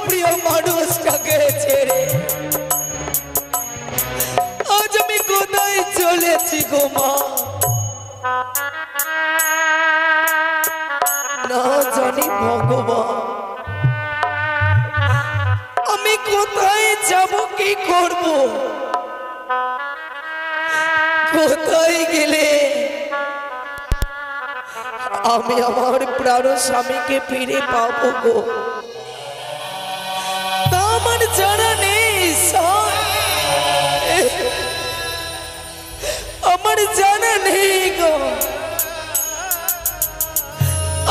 প্রিয় মানুষটাকে ছেড়ে আজ আমি কোথায় চলেছি গো মা? না জানি ভগবান আমি কোথায় যাব, কি করব, কোথায় গেলে আমি আমার প্রাণ স্বামীকে ফিরে পাবো গো? তা আমার জানা নেই, আমার জানা নেই গো।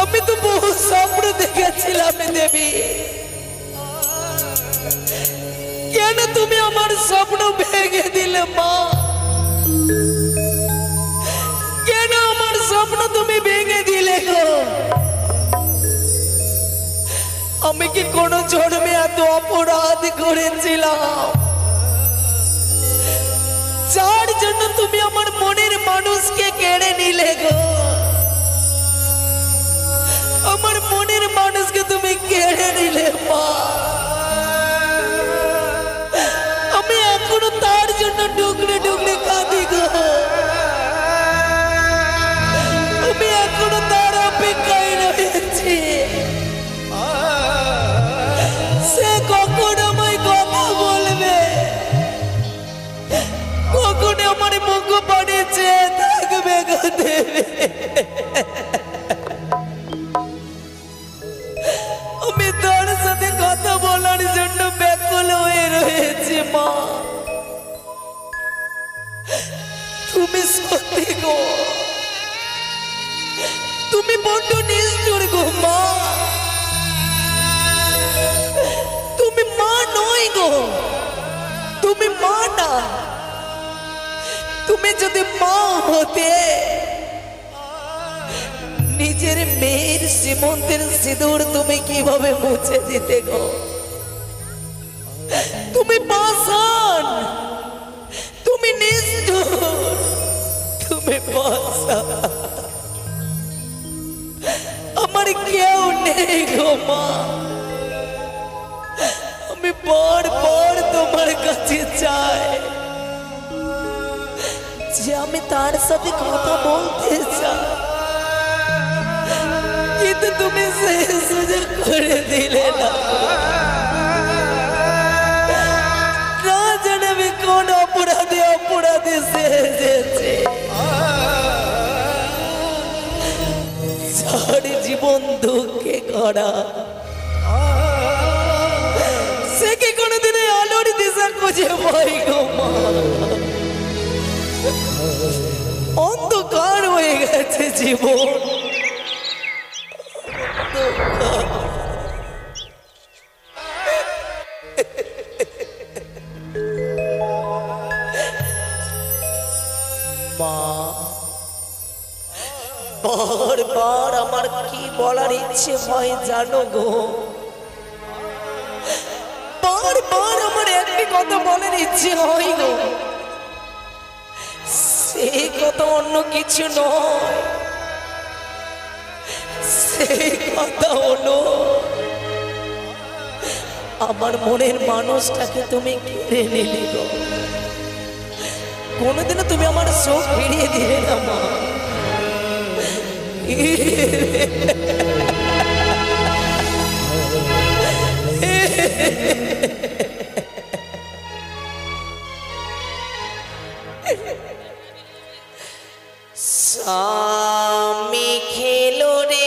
আমি তো বহু স্বপ্ন দেখেছিলাম দেবী, কেন তুমি আমার স্বপ্ন ভেঙে দিলে মা? কেন আমার স্বপ্ন তুমি ভেঙে দিলে গো? আমি কি কোন জন্মে এত অপরাধ করেছিলাম যার জন্য তুমি আমার মনের মানুষকে কেড়ে নিলে গো? আমার মনের মানুষকে তুমি কেড়ে নিলে মা। আমি এখনো তার জন্য ডুকরে ডুকরে কাঁদি গো। আমি এখনো তার অপেক্ষায় রয়েছি। সে কখন আমায় কথা বলবে, কখন আমার মুখ পানে চেয়ে থাকবে গো দেবী। আমি তার সাথে কথা বলার জন্য ব্যাকুল হয়ে রয়েছি মা। তুমি সত্যি গো, তুমি বড্ড নিষ্ঠুর গো মা। তুমি মা নই গো, তুমি মা না। তুমি যদি মা হতে নিজের মেয়ের সীমন্তের সিঁদুর তুমি কিভাবে মুছে দিতে গো? তুমি পাষাণ, তুমি নিষ্ঠুর, তুমি পাষাণ। আমার কেউ নেই গো মা। আমি বারবার তোমার কাছে চাই যে আমি তার সাথে কথা বলতে চাই, কিন্তু তুমি সেই সুযোগ করে দিলে না। না জানি আমি কোন অপরাধে অপরাধে সেজেছি, সারা জীবন দুঃখে করা। সে কি কোনোদিনে আলোর দিশা খুঁজে পাই গো মা? অন্ধকার হয়ে গেছে জীবন। বারবার আমার কি বলার ইচ্ছে হয় জানো গো? বারবার আমার একটি কথা বলার ইচ্ছে হয় গো। সেই কথা অন্য কিছু নয়, সেই কথা হলো আমার মনের মানুষটাকে তুমি কেড়ে নিলে গো। কোনোদিনও তুমি আমার চোখ ফিরিয়ে দিলে না মা। স্বামী খেলো রে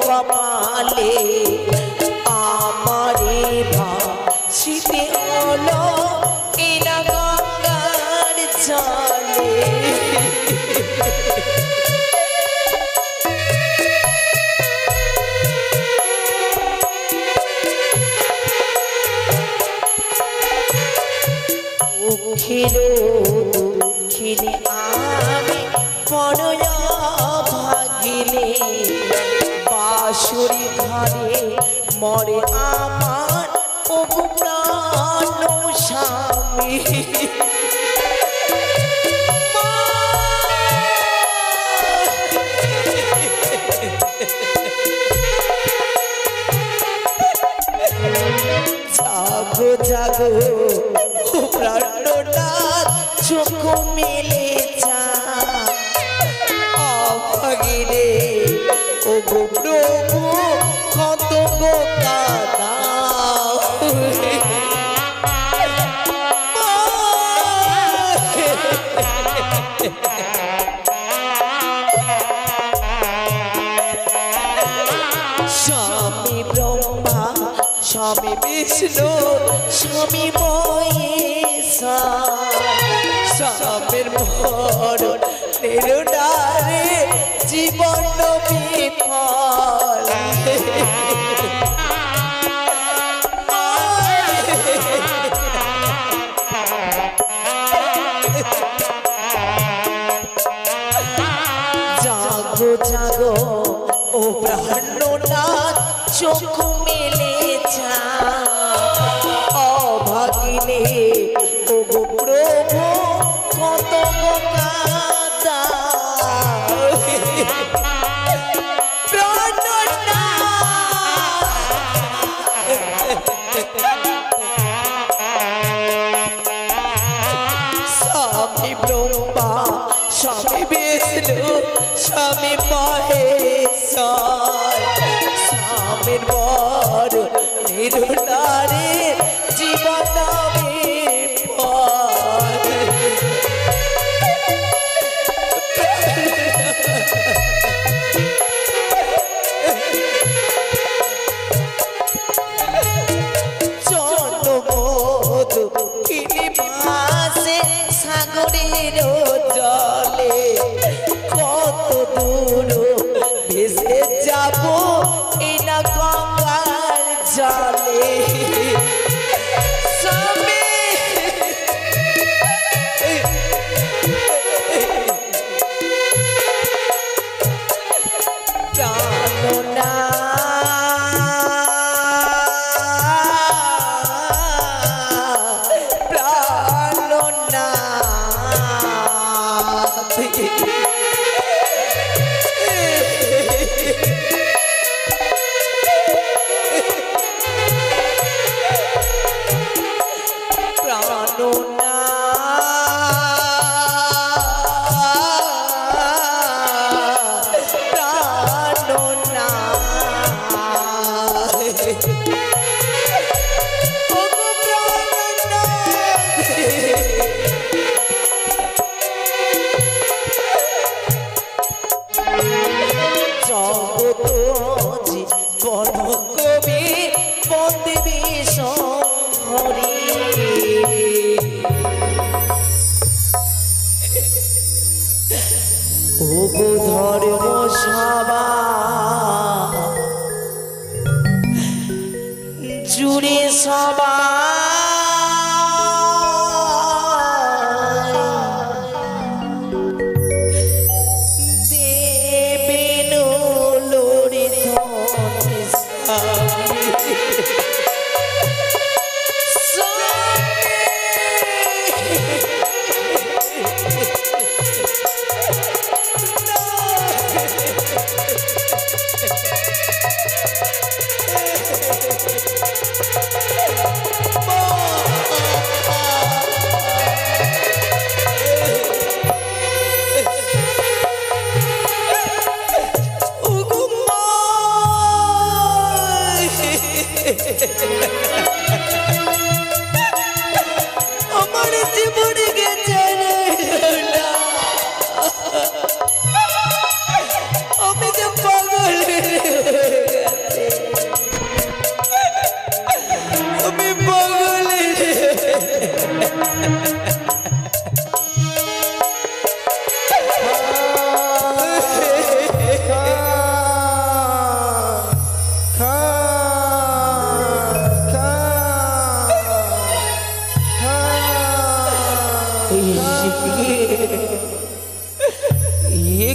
কপালে আমারে ভাসিতে হলো এনা গঙ্গার জলে। দুঃখিনী আমি বড় ভাগিলে বাঁশুরি ঘরে মরে আমার ওগো প্রাণ স্বামী। জাগো জাগো প্রাণনাথ চোখ মেলে যা অভাগিরে ওগো প্রভু কত গো কাঁদা। স্বামী ব্রহ্মা স্বামী বিষ্ণু স্বামী মহেশ্বর স্বামীর মরণ নিরুডারে জীবন বিফল। জাগো জাগো ও প্রাণনাথ চোখ মেলে যা অভাগিনে ওগো প্রভু কত গো কাঁদা। স্বামী ব্রহ্মা স্বামী বিষ্ণু স্বামী মহেশ্বর স্বামীর বর নিরুনারে জীবন বিফল। জনমধু কিনি ভাসে সাগরের জলে কত দূর ভেসে যাব এনা গঙ্গার জলে। ওগো ধর্ম সভা জুড়ে সভা দেবেন লোরে ধনে স্বামী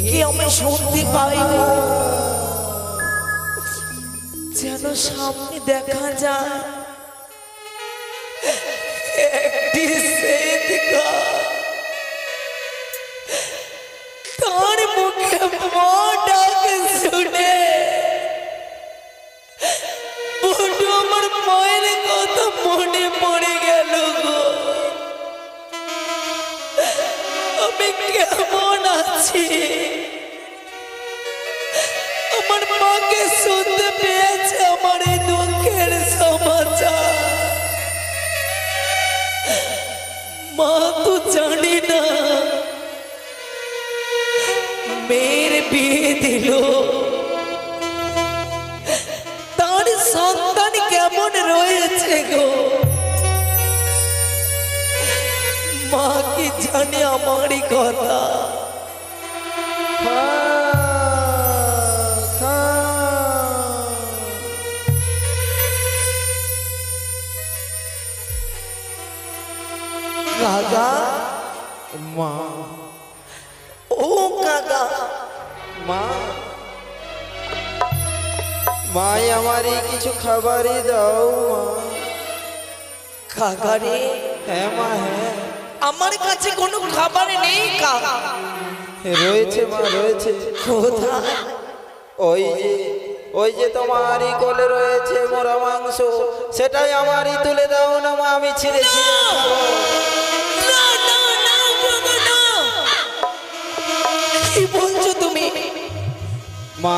কি আমি শুনতে পাই যেন সামনে দেখা যায় একটি সেদিকা তার মুখে মা ডাকে শুনে বড় আমার মায়ের কথা মনে পড়ে গেল গো। আমি কেমন আছি আমার মাকে শুনতে পেয়েছে আমার এই দুঃখের সমাচার। মা তো জানি না মেয়ের বিয়ে দিল তার সন্তান কেমন রয়েছে গো। মা কি জানে আমারই কথা। কাকা মা ও কাকা মা মাই আমারই কিছু খাবারই দাও মা। কাকা রে হ্যাঁ মা হ্যাঁ আমার কাছে কোনো খাবার নেই কাকা। রয়েছে মা রয়েছে। কোথায়? ওই যে তোমারই কোলে রয়েছে মোরা মাংস, সেটাই আমারই তুলে দাও না মা, আমি ছিঁড়ে ছিঁড়ে খাবো। না না না কাকা না, কি বলছো তুমি? মা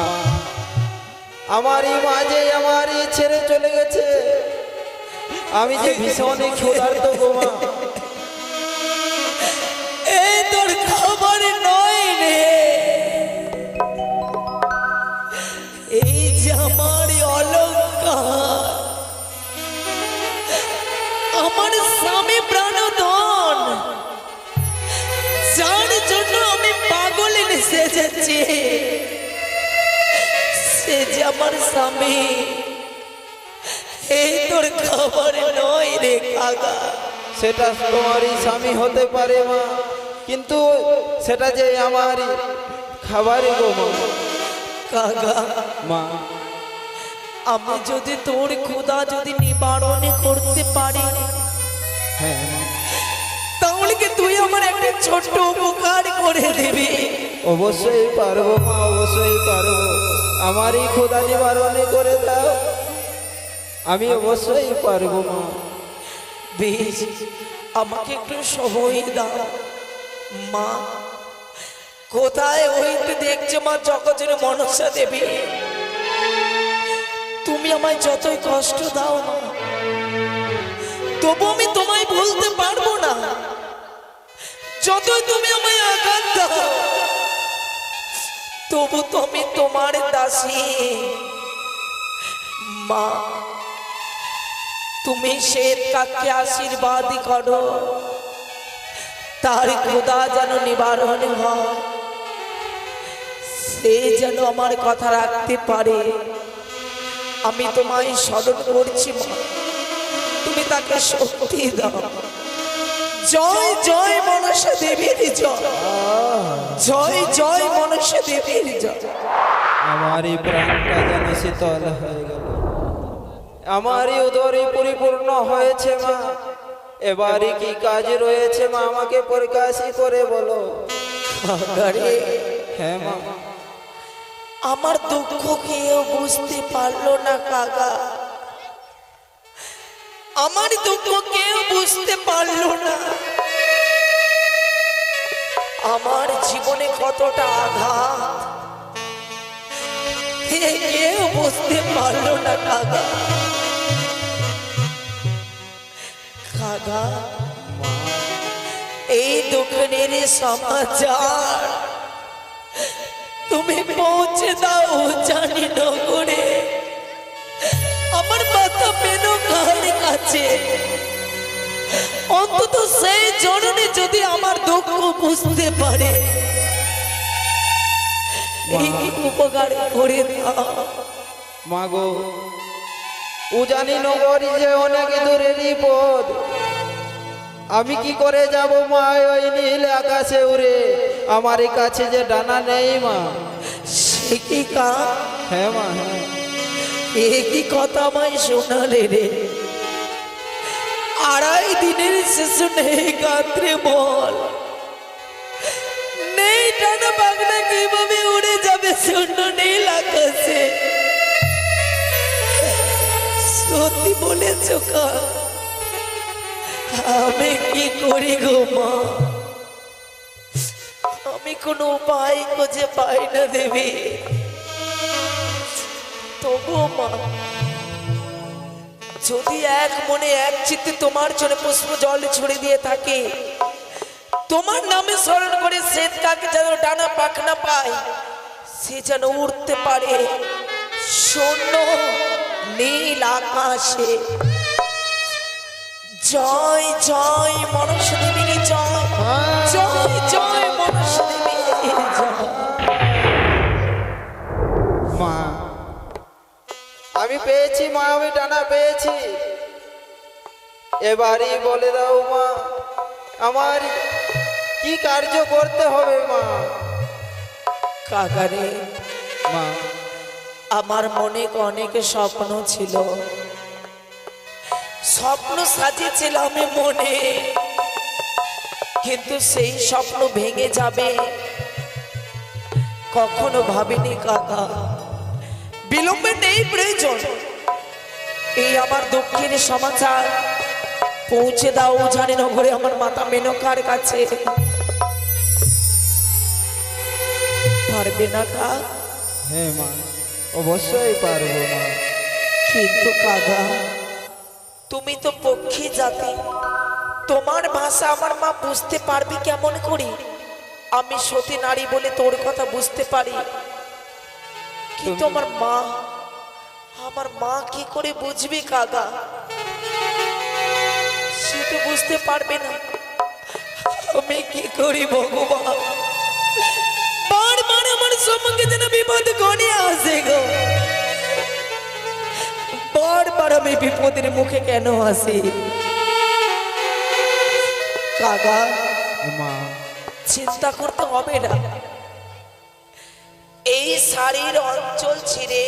আমারই মাঝে আমারই ছেড়ে চলে গেছে, আমি যে ভীষণই ক্ষুধার্ত গো মা। এই তোর খাবার নয় রে, এই যে আমার অলঙ্কার, আমার স্বামী প্রাণধন, যার জন্য আমি পাগল সেজেছি, সে যে আমার স্বামী। এই তোর খাবার নয় রে কাকা। সেটা তোমারই স্বামী হতে পারে মা, কিন্তু সেটা যে আমারই খাবারই গো মা। কাকা মা আমি যদি তোর ক্ষুধা যদি নিবারণ করতে পারি, হ্যাঁ তাহলে কি তুই আমার একটা ছোট্ট উপকার করে দিবি? অবশ্যই পারবো মা, অবশ্যই পারবো। আমারই ক্ষুধা নিবারণ করে দাও, আমি অবশ্যই পারবো মা। বেশ, আমাকে একটু সময় দাও মা। কোথায় হইতে দেখছে মা জগতের মনসা দেবী, তুমি আমায় যতই কষ্ট দাও মা, তবু আমি তোমায় ভুলতে পারবো না। যতই তুমি আমায় আঘাত দাও, তবু তো আমি তোমার দাসী মা। তুমি শ্বেত কাকে আশীর্বাদ করো, তার ক্ষুধা যেন নিবারণ হয়, সে যেন আমার কথা রাখতে পারে। আমি তোমায় স্মরণ করছি মা, তুমি তাকে শক্তি দাও। জয় জয় মনসা দেবীর জয়, জয় জয় মনসা দেবীর জয়। আমারই প্রাণটা যেন শীতল হয়ে গেল, আমারই উদরই পরিপূর্ণ হয়েছে মা। এবারই কি কাজ রয়েছে মা, আমাকে প্রকাশই করে বলো। হ্যাঁ মা, আমার দুঃখ কেউ বুঝতে পারলো না কাকা, আমার দুঃখ কেউ বুঝতে পারলো না। আমার জীবনে কতটা আঘাত কেউ বুঝতে পারলো না কাকা। কাকা এই দুঃখের সমাচার তুমি পৌঁছে দাও জানি নগরে, আমার মাথা পেনো কার কাছে। অন্তত সেই জননী যদি আমার দুঃখ বুঝতে পারে, এই উপকার করে দাও। মাগো উজানি নগরী যে অনেক দূরেরই পথ, আমি কি করে যাব মা ওই নীল আকাশে উড়ে? আমার এই কাছে যে ডানা নেই মা। সে কি কা হ্যাঁ মা, হ্যাঁ। এ কি কথা আমায় শোনালে রে? 2.5 দিনের শেষ নেই গাত্রে বল, নেই ডানা পাখনা কিভাবে উড়ে যাবে শূন্য নীল আকাশে? সত্যি বলেছ কা? আমি কি করি গো মা? আমি কোনো উপায় খুঁজে পাই না দেবী। তবু মা, যদি এক মনে এক চিত্তে তোমার চলে পুষ্প জল ছড়ে দিয়ে থাকে, তোমার নামে স্মরণ করে শ্বেত কাকে যেন ডানা পাখনা পায়, সে যেন উড়তে পারে শূন্য নীল আকাশে। জয় জয় মনসা দেবী জয়, জয় জয় মনসা দেবী জয়। মা আমি পেয়েছি মা, আমি ডানা পেয়েছি। এবারই বলে দাও মা, আমার কি কার্য করতে হবে মা? কাকারে, মা আমার মনে অনেক স্বপ্ন ছিল, স্বপ্ন সাজিয়েছিলাম মনে, কিন্তু সেই স্বপ্ন ভেঙে যাবে কখনো ভাবিনি কাকা। বিলম্বে নেই প্রয়োজন, এই আমার দুঃখের সমাচার পৌঁছে দাও জানি নগরে আমার মাতা মেনকার কাছে। পারবে না কা? হ্যাঁ মা, অবশ্যই পারবো মা। কিন্তু কাকা, তুমি তো পক্ষী জাতি, তোমার ভাষা আমার মা বুঝতে পারবে কেমন করে? আমি সতী নারী বলে তোর কথা বুঝতে পারি, কিন্তু আমার মা কি করে বুঝবি কাকা? সে তো বুঝতে পারবে না। আমি কি করি ভগবান? বারবার আমার সম্মুখে যেন বিপদ ঘনিয়ে আসে গো, বারবার আমি বিপদের মুখে কেন আসি? কাকা, মা চিন্তা করতে হবে না, এই শাড়ির অঞ্চল ছিঁড়ে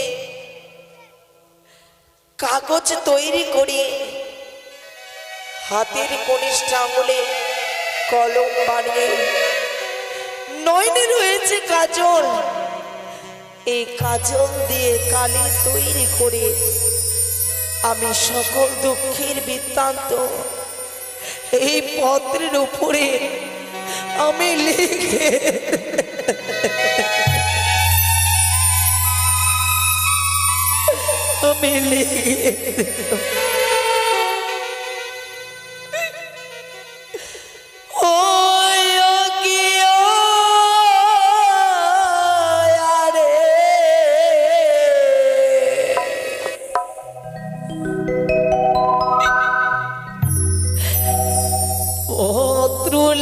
কাগজ তৈরি করি, হাতের কনিষ্ঠ আঙুলে কলম বানিয়ে নয়নে রয়েছে কাজল, এই কাজল দিয়ে কালি তৈরি করে আমি সকল দুঃখের বৃত্তান্ত এই পত্রের উপরে আমি লিখে আমি লিখে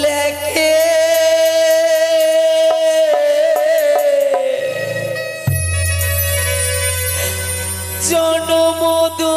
লেখে জনমদু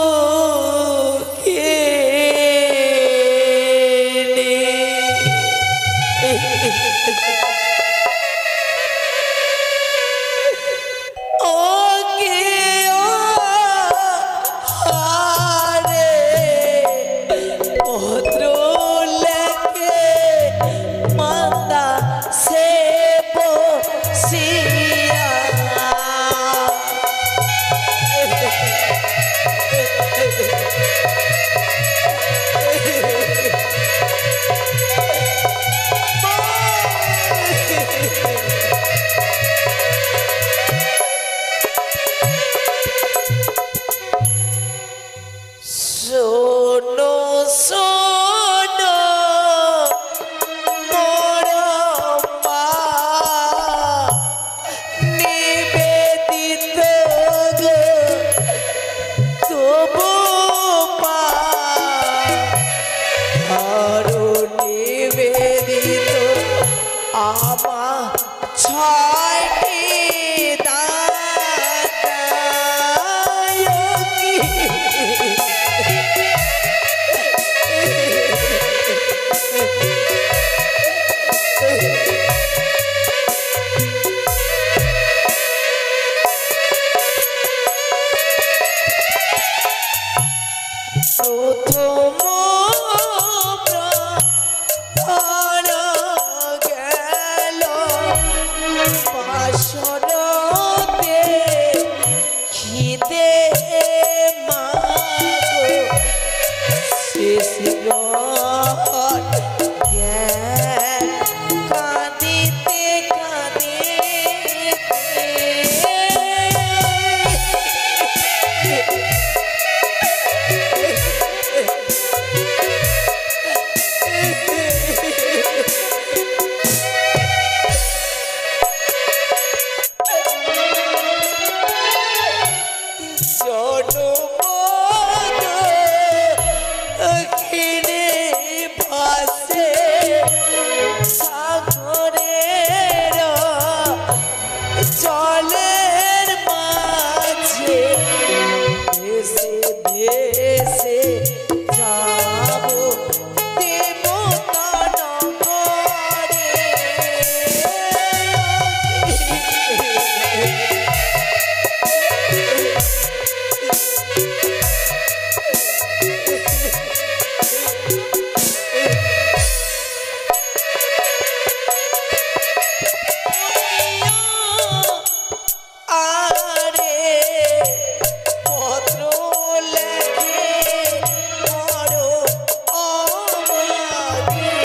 বাসরতে খিদে মাগো শেষ রট জ্ঞান কাঁদিতে জলের মাঝে ভেসে ভেসে যাবো দেবতা নগরে। আরে পত্র লেখে বড় অমাগিলে।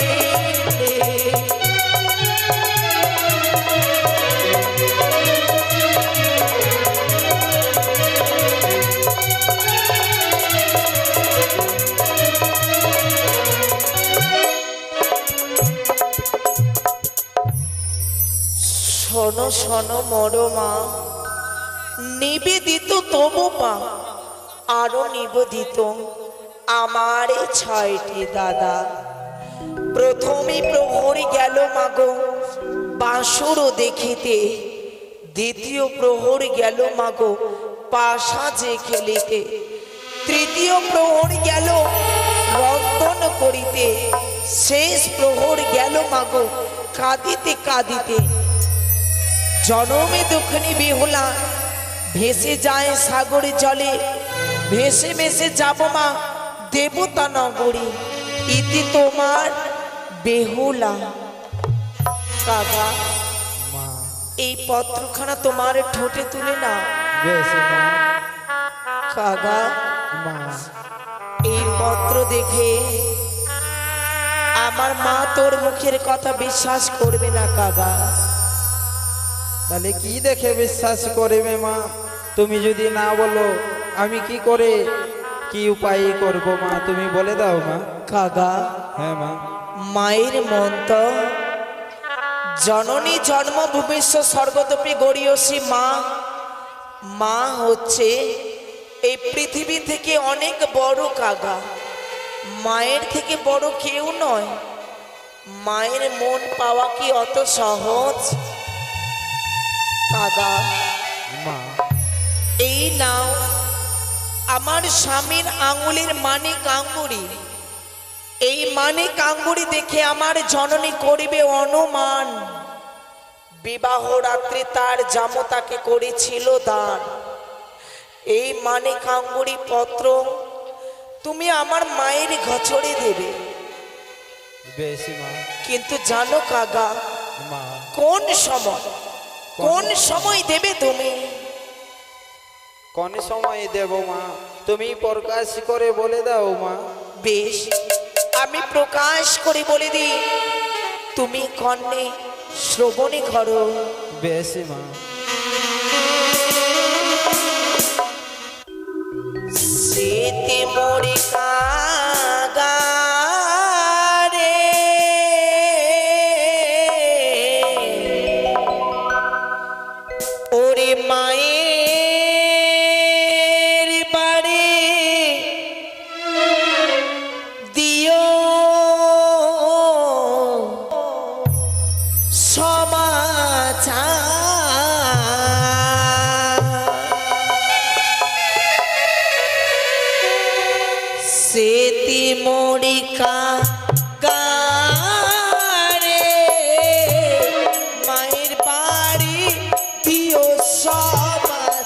শোনো শোনো মরো মা, নিবেদিত তবু মা, আরো নিবেদিত আমার 6টি দাদা। প্রথমে প্রহরী গেল মাগো বাসর দেখিতে, দ্বিতীয় প্রহরী গেল মাগো পাশা যে খেলিতে, তৃতীয় প্রহরী গেল রন্ধন করিতে, শেষ প্রহর গেল মাগো কাঁদিতে কাঁদিতে। জনমে দুঃখনি বেহুলা ভেসে যায় সাগরে জলে, ভেসে ভেসে যাব মা দেবতা নগরী। ইতি তোমার বেহুলা। কাকা মা এই পত্রখানা তোমার ঠোঁটে তুলে না। বেশ মা। কাকা মা এই পত্র দেখে আমার মা তোর মুখের কথা বিশ্বাস করবে না কাকা। তাহলে কি দেখে বিশ্বাস করবে মা? তুমি যদি না বলো আমি কি করে কি উপায় করব মা? তুমি বলে দাও মা। কাকা হ্যাঁ মা। মায়ের মন্ত্র জননী জন্ম ভূমিষ্ঠ স্বর্গতপি গড়িয়সী মা। মা হচ্ছে এই পৃথিবী থেকে অনেক বড় কাকা। মায়ের থেকে বড় কেউ নয়। মায়ের মন পাওয়া কি অত সহজ কাকা? মা এই নাও আমার স্বামীর আঙুলের মানিক আঙ্গুরি। এই মানিক আঙ্গুরি দেখে আমার জননী করিবে অনুমান। বিবাহ রাত্রে তার জামতাকে করেছিল দান। এই মানিক আঙ্গুরি পত্র তুমি আমার মায়ের ঘছড়ে দেবে। বেশ মা। কিন্তু জানো কাকা মা কোন সময় দেবে তুমি? কোন সময় দেব মা? তুমি প্রকাশ করে বলে দাও মা। বেশ আমি প্রকাশ করে বলে দিই, তুমি কর্ণে শ্রবণে করো। বেশ মা। সেতে মোরে কাগা রে, ওরে মায়ের বাড়ি দিও সেতি মরিকা গারে মায়ের বাড়ি দিও সমাচার।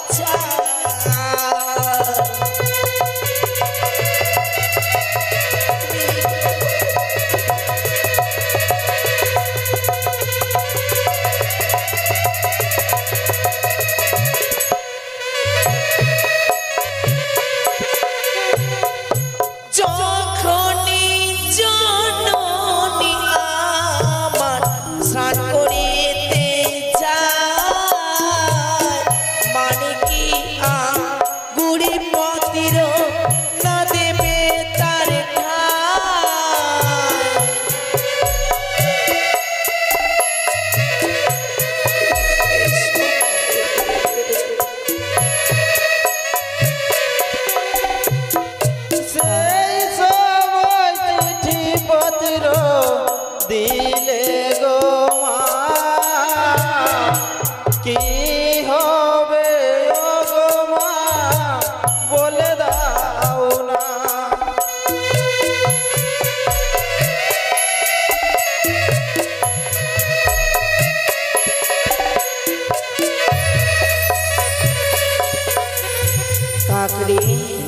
রে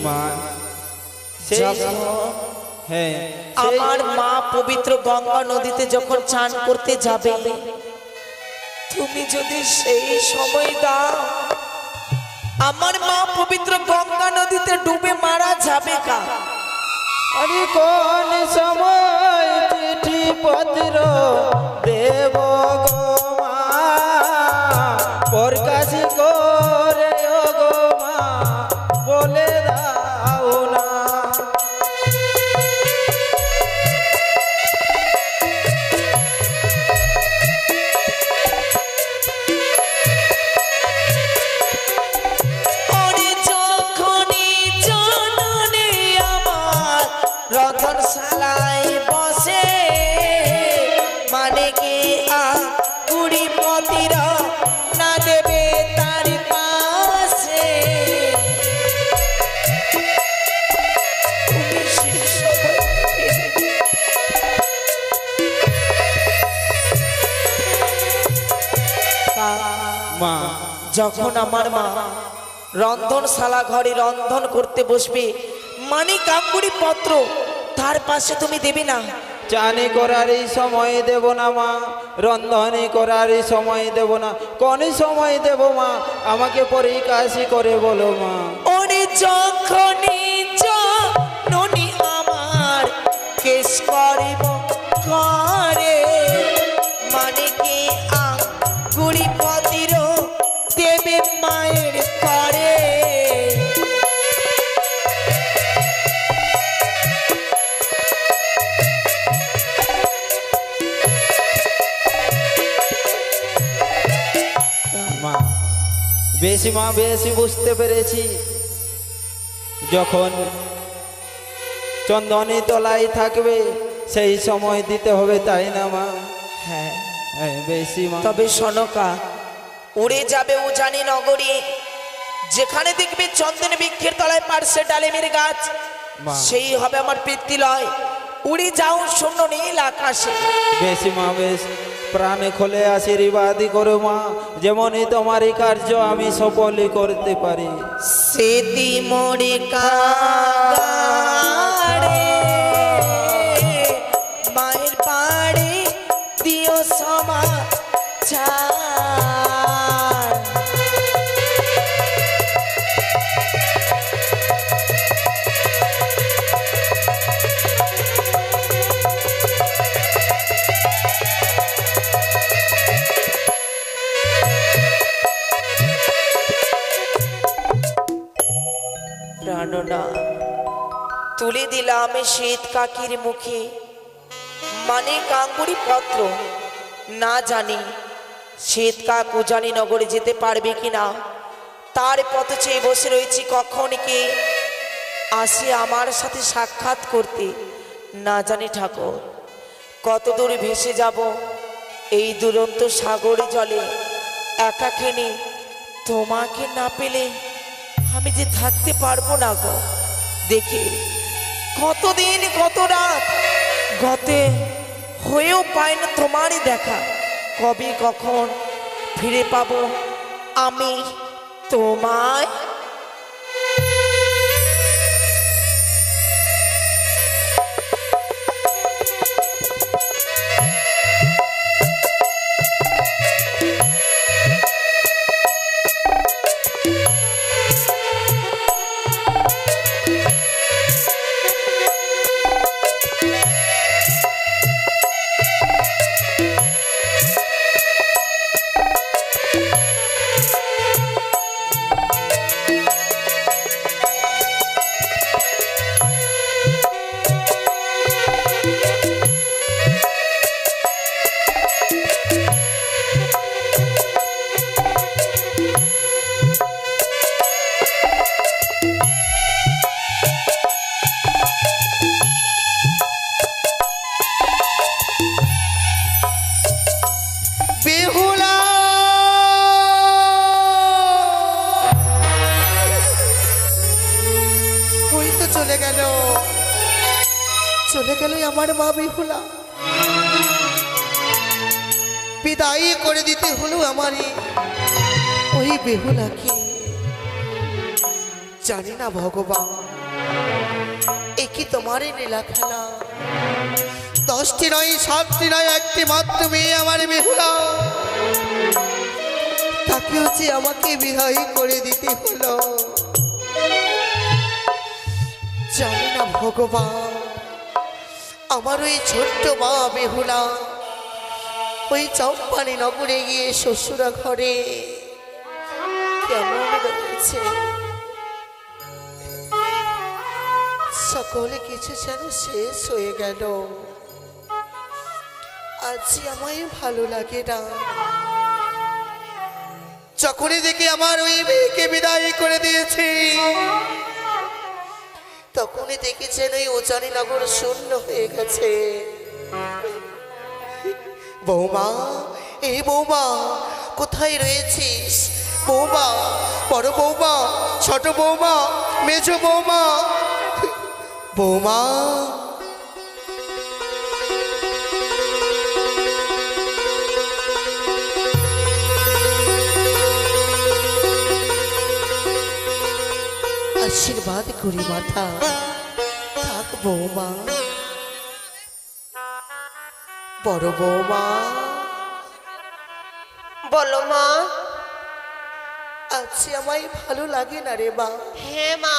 মা সেই যখন হ্যাঁ সেই আমার মা পবিত্র গঙ্গা নদীতে যখন চান করতে যাবে, তুমি যদি সেই সময় দাও, আমার মা পবিত্র গঙ্গা নদীতে ডুবে মারা যাবে কা? আরে কোন সময় চিঠি পত্র দেব গো মা, প্রকাশ করে ও গো মা বলে দাও না। ওরে যখনই জননী আমার রতনশালায় বসে, মানে কি কুড়ি পতির না দেবে তার পাশে। তুমি সেই সময় মা যখন আমার মা রন্ধনশালা ঘরে রন্ধন করতে বসবে, মানে কাঙ্গুরি পত্র তার পাশে তুমি দেবে না? চানি করারই সময় দেব না মা, রন্ধনে করারই সময় দেব না। কোন সময় দেব মা, আমাকে পরিকাশি করে বলো মা। ওরে যখনই জননী আমার কেশ করিব করে, মানে কি আঙ্গুরি পতির দেবে মায়ের করে। মা বেশি মা বেশি বুঝতে পেরেছি, যখন চন্দনী তলায় থাকবে সেই সময় দিতে হবে, তাই না মা? হ্যাঁ, হ্যাঁ বেশি মা। তবে সনকা উড়ে যাবে উজানি নগরী, যেখানে দেখবে চন্দন বৃক্ষের তলায় পার্শ্বে ডালিমের গাছ, মা। সেই হবে আমার পিতৃলয়। উড়ে যাও শূন্য নীল আকাশে। বেশি মা বেশ, প্রাণে খোলে আশীর্বাদই করো মা, যেমনই তোমারই কার্য আমি সফলই করতে পারি। সেতি মোরে কাগাড়ে মায়ের পাড়ে দিও সমাচার। প্রাণনা তুলে দিলাম শীত কাকির মুখে, মানে কাঙ্গুরি পত্র। না জানি শীত কাক উজানি নগরে যেতে পারবে কিনা, তার পথ চেয়ে বসে রয়েছি কখন কে আসে আমার সাথে সাক্ষাৎ করতে। না জানি ঠাকুর কত দূর ভেসে যাব এই দুরন্ত সাগর জলে একাকিনী। তোমাকে না পেলে আমি যে থাকতে পারবো না গো। দেখি কতদিন কত রাত গতে হয়েও পায় না তোমারই দেখা। কবে কখন ফিরে পাবো আমি তোমায়? চলে গেল আমার মা বেহুলা, বিদায় করে দিতে হলো আমারই ওই বেহুলাকে। জানি না ভগবান, এ কি তোমারই লীলা খেলা? 10টি নয় 7টি নয়, একটি মাত্র মেয়ে আমার বেহুলা, তাকেও যে আমাকে বিদায় করে দিতে হলো। জানি না ভগবান, আমার ওই ছোট্ট মা বেহুলা ওই চম্পানি নগরে গিয়ে শ্বশুরা ঘরে কেমন রয়েছে। সকলে কিছু যেন শেষ হয়ে গেল, আজই আমায় ভালো লাগে না। যখনই দেখি আমার ওই মেয়েকে বিদায় করে দিয়েছে, তখনই দেখেছেন ওই উজানি নগর শূন্য হয়ে গেছে। বৌমা, এই বৌমা কোথায় রয়েছিস? বৌমা, বড় বৌমা, ছোট বৌমা, মেজো বৌমা, বৌমা। আশীর্বাদ করি মাথা, থাক বৌমা। বড় বৌমা, বলো মা। আজ আমায় ভালো লাগে না রে মা। হ্যাঁ মা।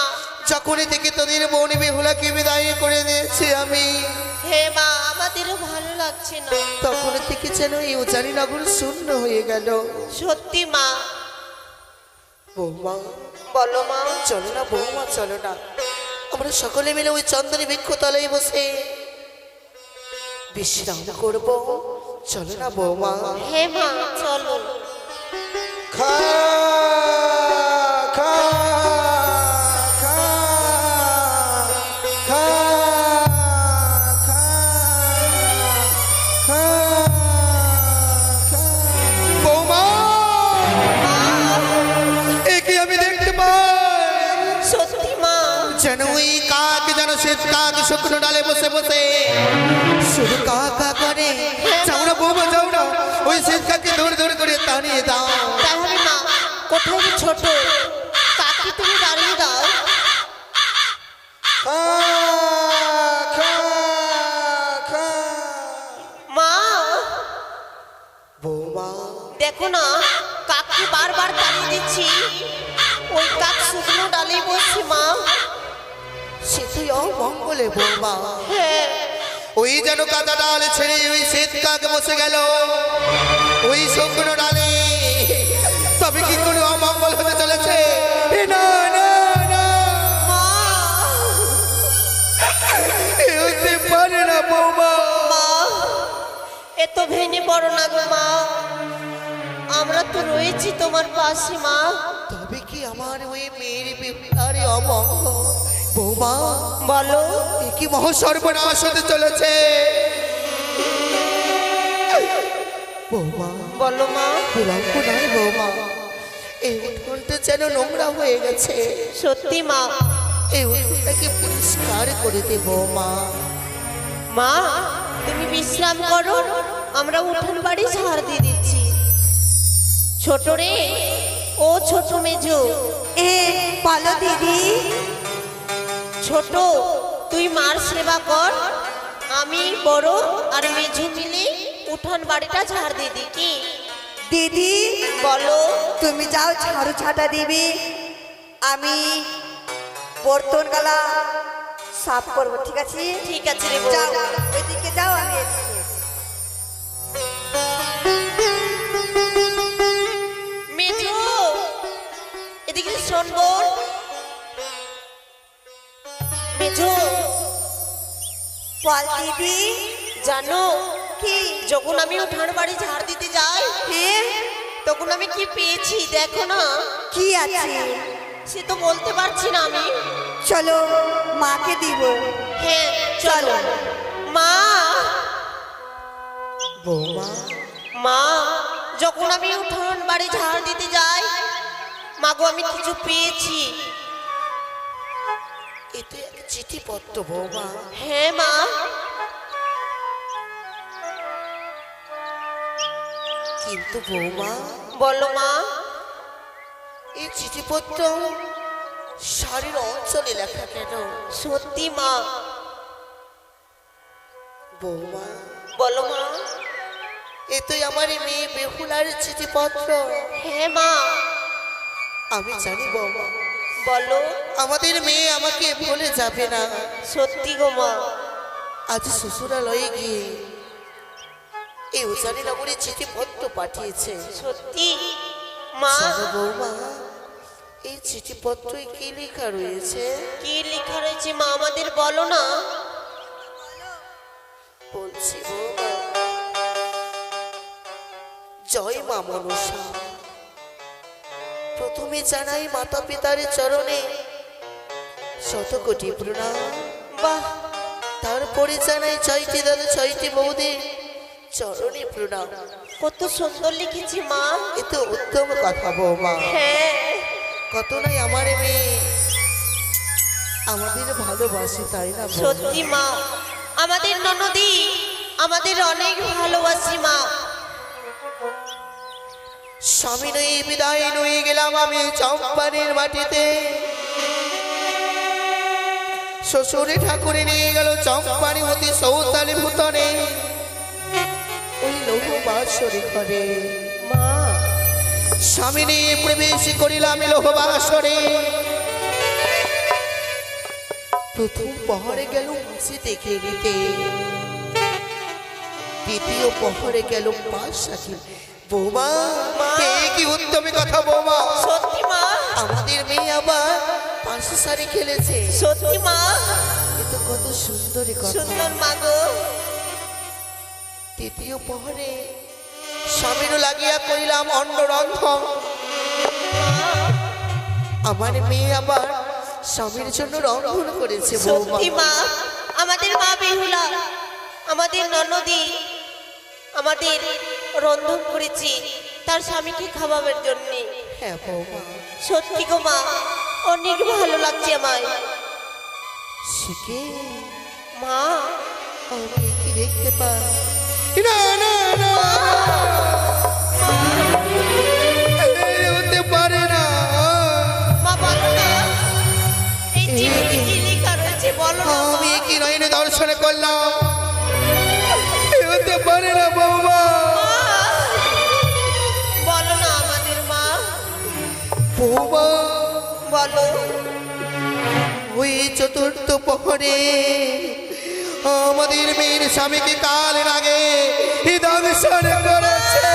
যখনই থেকে তোদের বোন বেহুলাকে বিদায় করে দিয়েছি আমি, হ্যাঁ মা, আমাদেরও ভালো লাগছে না। তখন থেকে যেন এই উজানি নগর শূন্য হয়ে গেল। সত্যি মা। বৌমা, বলো মা। চলো না বৌমা, চলো না, আমরা সকলে মিলে ওই চন্দনী বৃক্ষতলায় বসে বিশ্রাম করব। চলো না বৌমা। হ্যাঁ মা, চলো। খা খা খা খা খা খা বৌমা, একে আমি দেখতে পাই, সত্যি মা। যেন ওই কাক, যেন শ্বেত কাক শুকনো ডালে বসে বসে শুধু কা কা করে। যাও না বৌমা, যাও না, ওই শ্বেত কাককে ধরে ধরে করে তাড়িয়ে দাও। তাহলে মা, কোথায় যে ছোট কাকি তুমি দাঁড়িয়ে দাও। খা খা খা মা, বৌমা, দেখো না, কাককে বারবার তাড়িয়ে দিচ্ছি, ওই কাক শুকনো ডালে বসছে মা। সে তুই অমঙ্গলে বৌমা। হ্যাঁ। ওই যেন কাঁচা ডাল ছেড়ে ওই শ্বেত কাক বসে গেল ওই শুকনো ডালে। তবে কি কোনো অমঙ্গল হতে চলেছে? এ না না না, মা, এ হতে পারে না বৌমা। মা, এত ভেঙে পড়ো না গো মা, আমরা তো রয়েছি তোমার পাশে মা। তবে কি আমার ওই মেয়ের বিহারে অমঙ্গল? বৌমা, বলো। এ কি মহাসর্বনাশ হতে চলেছে? বৌমা, বলো মা। বিলম্ব নয় বৌমা, এই উঠোনটা যেন নোংরা হয়ে গেছে। সত্যি মা। এই উঠোনটাকে পরিষ্কার করে দে বৌমা। মা, তুমি বিশ্রাম করো, আমরা উঠোন বাড়ি ঝাড় দিয়ে দিচ্ছি। ছোট রে, ও ছোট মেজো। বলো দিদি। ছোট, তুই মার সেবা কর, আমি বড় আর মেজো মিলে উঠোন বাড়িটা ঝাড় দিয়ে দিই কি? দিদি, বলো। তুমি যাও ঝাড়ু ছাটা দিবি, আমি বর্তন গালা সাফ করবো, ঠিক আছে? ঠিক আছে রে যাও, বউ। ওইদিকে যাও, আমি এদিকে। মেজো, এদিকে শোন বোন। মেজো, বল দিদি। জানো কি? যখন আমি উঠান বাড়ি ঝাড় দিতে যাই, হ্যাঁ, তখন আমি কি পেয়েছি দেখো না। কি আছে? সে তো বলতে পারছি না আমি। চলো মাকে দিব। হ্যাঁ চলো। মা, বৌমা, মা, যখন আমি উঠান বাড়ি ঝাড় দিতে যাই, মাগো আমি কিছু পেয়েছি। এতে এক চিঠিপত্র বৌমা। হ্যাঁ মা। কিন্তু বৌমা, বলো মা। এই চিঠিপত্র শাড়ির অঞ্চলে লেখা কেন? সত্যি মা। বৌমা, বলো মা। এ তো আমার মেয়ে বেহুলার চিঠিপত্র। হ্যাঁ মা। আমি জানি বৌমা, বলো। আমাদের মেয়ে আমাকে ভুলে যাবে না। সত্যি গো মা। আজ শ্বশুরালয়ে গিয়ে এই উজানি নগরে চিঠিপত্র পাঠিয়েছে। সত্যি মা। জানো বৌমা, এই চিঠিপত্রে কি লেখা রয়েছে? কি লেখা রয়েছে মা আমাদের বলো না। বলছি বৌমা, জয় মা মনসা। প্রথমে জানাই মাতা পিতার চরণে শত কোটি প্রণাম। বাহ, তারপরে জানাই ছয়টি দাদা ছয়টি বৌদি চরণে প্রণাম। কত সুন্দর লিখেছি মা। এ তো উত্তম কথা বৌমা। হ্যাঁ কত নাই আমার মেয়ে আমাদের ভালোবাসে, তাই না বৌমা? সত্যি মা। আমাদের ননদি আমাদের অনেক ভালোবাসি মা। স্বামী নই বিদায় নই গেলাম আমি চম্পানের মাটিতে। শ্বশুরে ঠাকুরে নিয়ে গেল চম্পানি অতি সৌতালি ভূতনে ওই লৌহ বাসরে ঘরে। মা স্বামী নিয়ে প্রবেশ করিলাম লৌহ বাসরে। প্রথম পহরে গেল মুছে দেখে নিতে, দ্বিতীয় পহরে গেল পাশ সাথে। বৌমা, এ কি উত্তমী কথা বৌমা। সত্যি মা। আমাদের মেয়ে আবার পাশে সারি খেলেছে। সত্যি মা। এ তো কত সুন্দরী কথা। সুন্দর মা গো। তৃতীয় পহরে স্বামীরও লাগিয়া করিলাম অন্নরন্ধন। আমার মেয়ে আবার স্বামীর জন্য রন্ধন করেছে বৌমা। সত্যি মা। আমাদের মা বেহুলা আমাদের ননদি আমাদের রন্ধন করেছি তার স্বামীকে খাওয়াবার জন্য। হ্যাঁ বৌমা। সত্যি গো মা, অনেক ভালো লাগছে আমায়। শিখে মা আমি কি দেখতে পাই? না না না, এই হতে পারে না। মা বলো না, এই চিঠিতে কি লেখা রয়েছে বলো না মা। আমি কি নয়নে দর্শন করলাম, এই হতে পারে না বৌমা। বলো না আমাদের মা। বৌমা, বলো। ওই চতুর্থ পহরে আমাদের মেয়ের স্বামীকে কালের আগে দর্শন করেছে।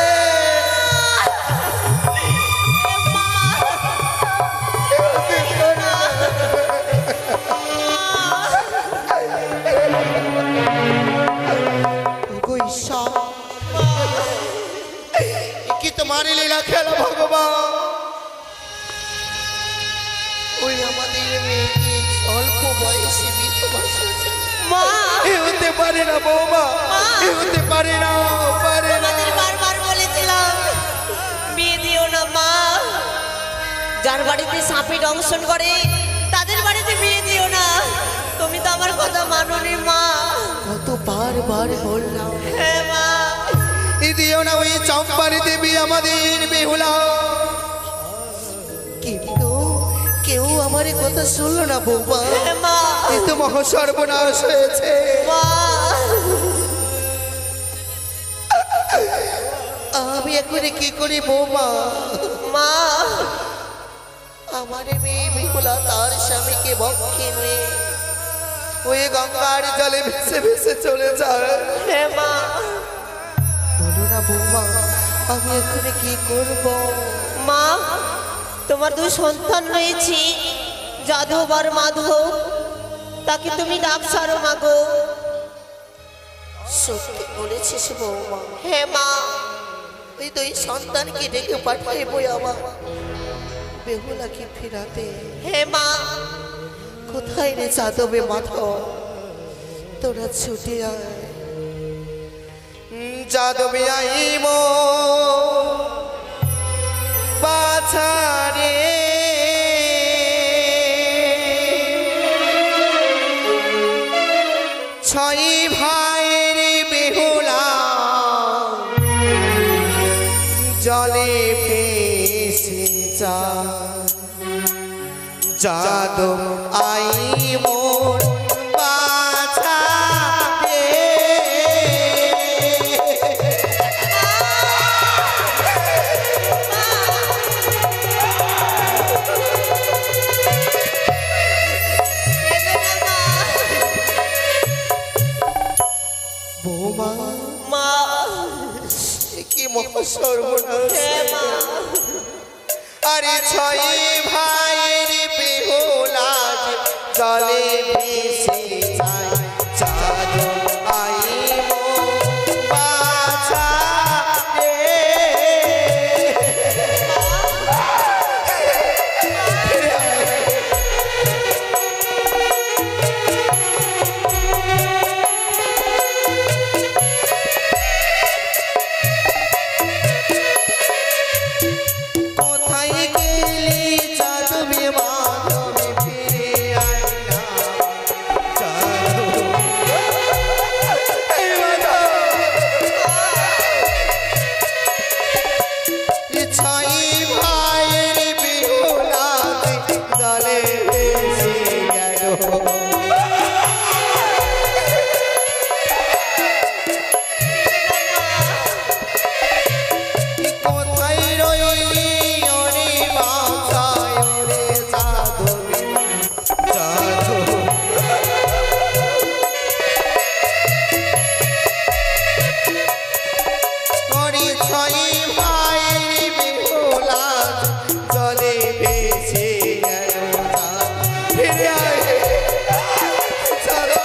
কি তোমার লীলা খেলা ভগবান। ওই আমাদের মেয়েকে অল্প বয়সে বিধবা সেজেছে। মা এ হতে পারে না বৌমা, এ হতে পারে না, পারে না। তোমাদের বারবার বলেছিলাম বিয়ে দিও না মা। যার বাড়িতে সাপে দংশন করে তাদের বাড়িতে বিয়ে দিও না। তুমি তো আমার কথা মানোনি মা। কত বার বললাম হ্যাঁ মা। এ দিও না ওই চম্পারি দেবী আমাদের বেহুলা, কিন্তু কেউ আমার কথা শুনলো না বৌমা। হ্যাঁ মা। এ তো মহাসর্বনাশ হয়েছে। মা আমি এখন কি করি বৌমা? মা আমার মেয়ে বেহুলা তার স্বামীকে বক্ষে নিয়ে ওই গঙ্গার জলে ভেসে ভেসে চলে যায়। হ্যাঁ মা। বলো না বৌমা, আমি এখন কি করব? মা তোমার দুই সন্তান রয়েছে, যাদব আর মাধব। তাকে তুমি ডাক সারো মা গো। সত্যি বলেছিস বৌমা। হ্যাঁ মা। ওই দুই সন্তানকে ডেকে পাঠাইবো আমার বেহুলাকে ফিরাতে। হ্যাঁ মা। কোথায় রে যাদবে মাধব, তোরা ছুটে আয়। যাদবে আইব বাছারে, ছয় ভাইয়ের বেহুলা জলে ভেসে যায়। যাদব আই মোর বাছা রে। বৌমা মা কি মহা সর্বনাশ। হ্যাঁ মা আরে ছয় ভাইয়ের বেহুলাজ জলে ভেসে যায়, যাদব আই মোর বাছা রে। কোথায় গেলি যাদবে মাধবে ফিরে আয় না, যাদব এই মাধব। ছয় ভাইয়ের বেহুলাতে জলে ভেসে গেল। কোথায় রইলি ওরে বাছায় ওরে যাদবে, যাদব ওরে ছয় ভাইয়ের বেহুলা জলে ভেসে গেল, ফিরে আয় যাদব।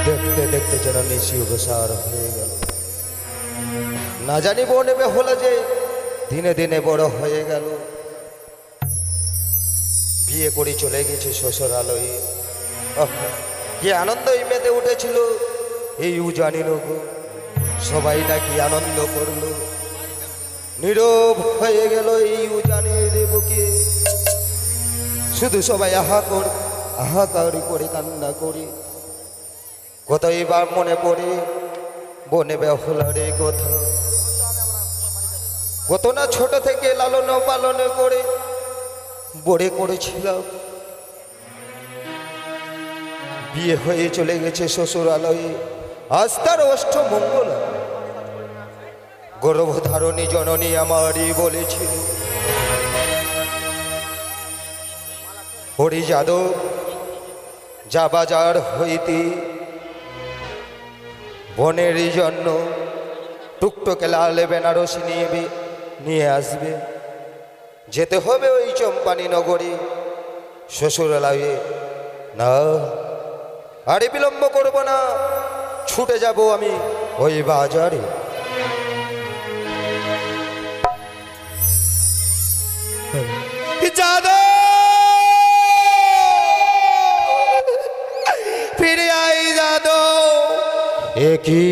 দেখতে দেখতে যেন নিশি অবসার হয়ে গেল। না জানি বনেবে হলো যে দিনে দিনে বড় হয়ে গেল। বিয়ে করে চলে গেছে শ্বশুরালয়ে। কি আনন্দই মেতে উঠেছিল এই জানি গো। সবাই নাকি আনন্দ করলো, নীরব হয়ে গেল এই উজানের বুকে। শুধু সবাই হাহাকার করে কান্না করে। কতই বা মনে পড়ে বনে বেহুলারে কথা। কত না ছোট থেকে লালন পালন করে বড়ে করেছিলাম। বিয়ে হয়ে চলে গেছে শ্বশুরালয়ে। আজ তার অষ্টমঙ্গল। গর্ভধারণী জননী আমারই বলেছিল, হরি যাদব যা বাজার হইতে বনের জন্য টুকটুকে লাল বেনারসি নিয়ে আসবে। যেতে হবে ওই চম্পানি নগরী শ্বশুরালয়ে। না, আরে বিলম্ব করব না, ছুটে যাব আমি ওই বাজারে। যাদব ফিরে আয় যাদব। একই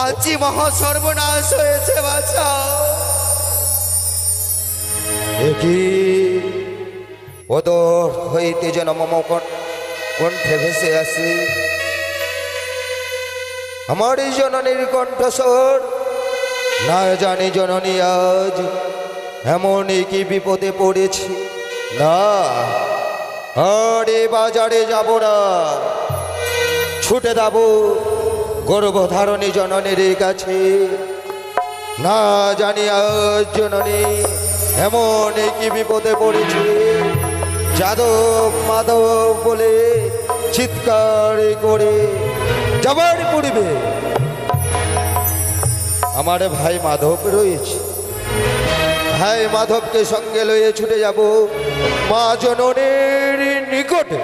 আজি মহা সর্বনাশ হয়েছে বাছা। একই ওদর হইতে যেন মম কণ্ঠে ভেসে আসে আমার এই জননীর কণ্ঠস্বর। না জানি জননী আজ এমনই কি বিপদে পড়েছি। না, আরে বাজারে যাব না, ছুটে যাব গর্ভধারণী জননীর কাছে। না জানি আজ জননী এমন কি বিপদে পড়েছে। যাদব মাধব বলে চিৎকার করে যাবার পূর্বে আমার ভাই মাধব রয়েছে। ভাই মাধবকে সঙ্গে লয়ে ছুটে যাব মা জননীর নিকটে।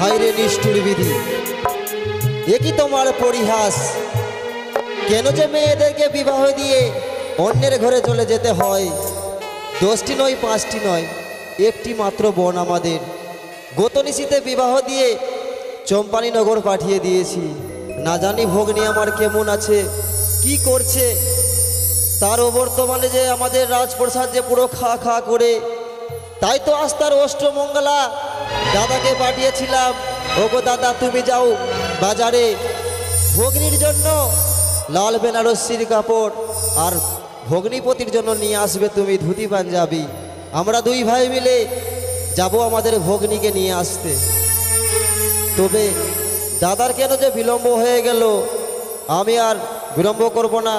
হায়রে নিষ্ঠুর বিধি, এ কি তোমার পরিহাস? কেন যে মেয়েদেরকে বিবাহ দিয়ে অন্যের ঘরে চলে যেতে হয়? 10টি নয় 5টি নয়, একটি মাত্র বোন আমাদের গতনিশীতে বিবাহ দিয়ে চম্পানীনগর পাঠিয়ে দিয়েছি। না জানি ভগ্নী আমার কেমন আছে, কি করছে। তার বর্তমানে যে আমাদের রাজপ্রসাদ যে পুরো খা খা করে, তাই তো আজ তার অষ্টমঙ্গলা দাদাকে পাঠিয়েছিলাম, ওগো দাদা তুমি যাও বাজারে ভগ্নির জন্য লাল বেনারসির কাপড় আর ভগ্নিপতির জন্য নিয়ে আসবে তুমি ধুতি পাঞ্জাবি। আমরা দুই ভাই মিলে যাব আমাদের ভগ্নিকে নিয়ে আসতে। তবে দাদার কেন যে বিলম্ব হয়ে গেল, আমি আর বিলম্ব করব না।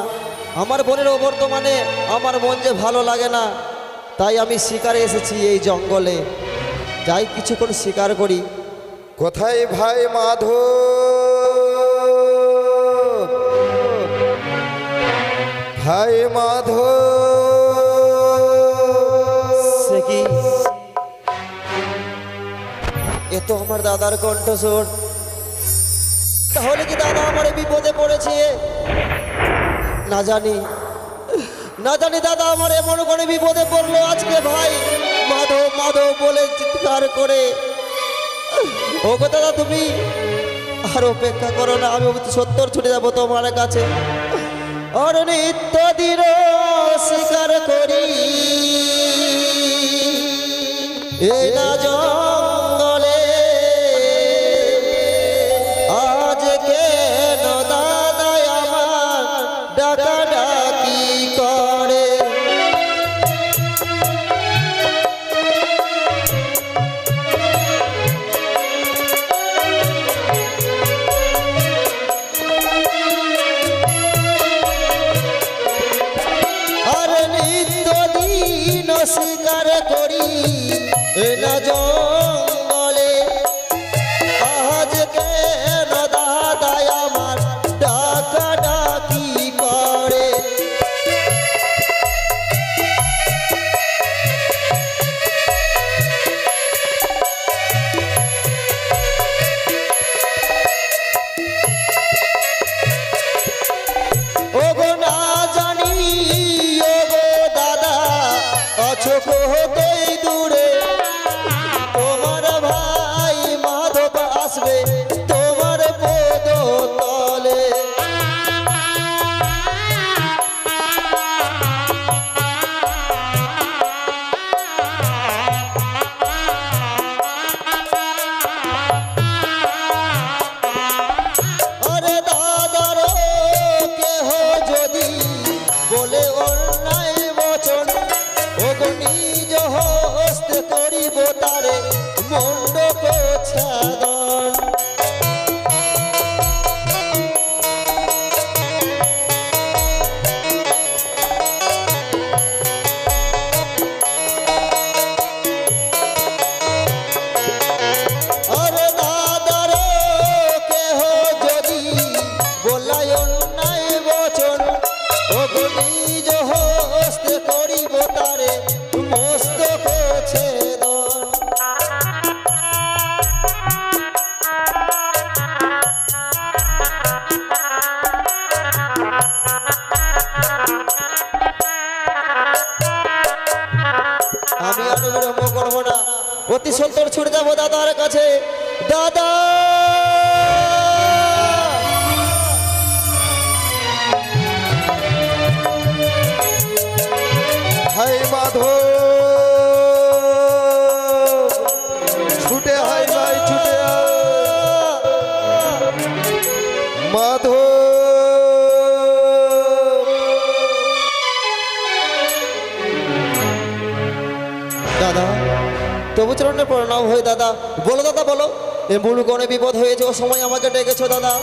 আমার বোনের বর্তমানে আমার মন যে ভালো লাগে না, তাই আমি শিকারে এসেছি এই জঙ্গলে। যাই কিছুক্ষণ শিকার করি। কোথায় ভাই মাধব? ভাই মাধব, সে কি, এ তো আমার দাদার কণ্ঠস্বর। তাহলে কি দাদা আমার এই বিপদে পড়েছে? না জানি দাদা আমার এমন করে বিপদে পড়লো আজকে। ভাই মাধব মাধব বলে চিৎকার করে, ও গো দাদা তুমি আর অপেক্ষা করো না, আমি সত্তর ছুটে যাবো তোমার কাছে। আর নিত্য দিন স্বীকার করি এই না জঙ্গলে, আজ কেন দাদা আমার ডাকা ডাকি করে। আর নিত্য দিন স্বীকার করি এ না জঙ্গলে, আজ কেন দাদা আমার ডাকা ডাকি করে। ওগো না জানি ওগো দাদা আছো কোথায় দূরে, তোমার ভাই মাধব আসবে তোমার পদ তলে। আরে দাদার কেহ যদি বলে অন্যায় বচন, ওগো নিজ হস্তে করিব তারে মণ্ডপ ছাদন। আরে দাদার কেহ যদি বলায় অন্যায় বচন, ওগো নিজ হস্তে করিব তারে মস্তক ছেদন। আমি আর বিলম্ব করবো না, অতি সত্তর ছুটে যাবো দাদার কাছে। দাদা ভাই মাধব, ছুটে আয় ভাই ছুটে আয়। মাধব, দাদা তবু চরণে প্রণাম হয়ে দাদা। বলো দাদা বলো, এ মুলুগণে বিপদ হয়েছে, ও সময় আমাকে ডেকেছো দাদা।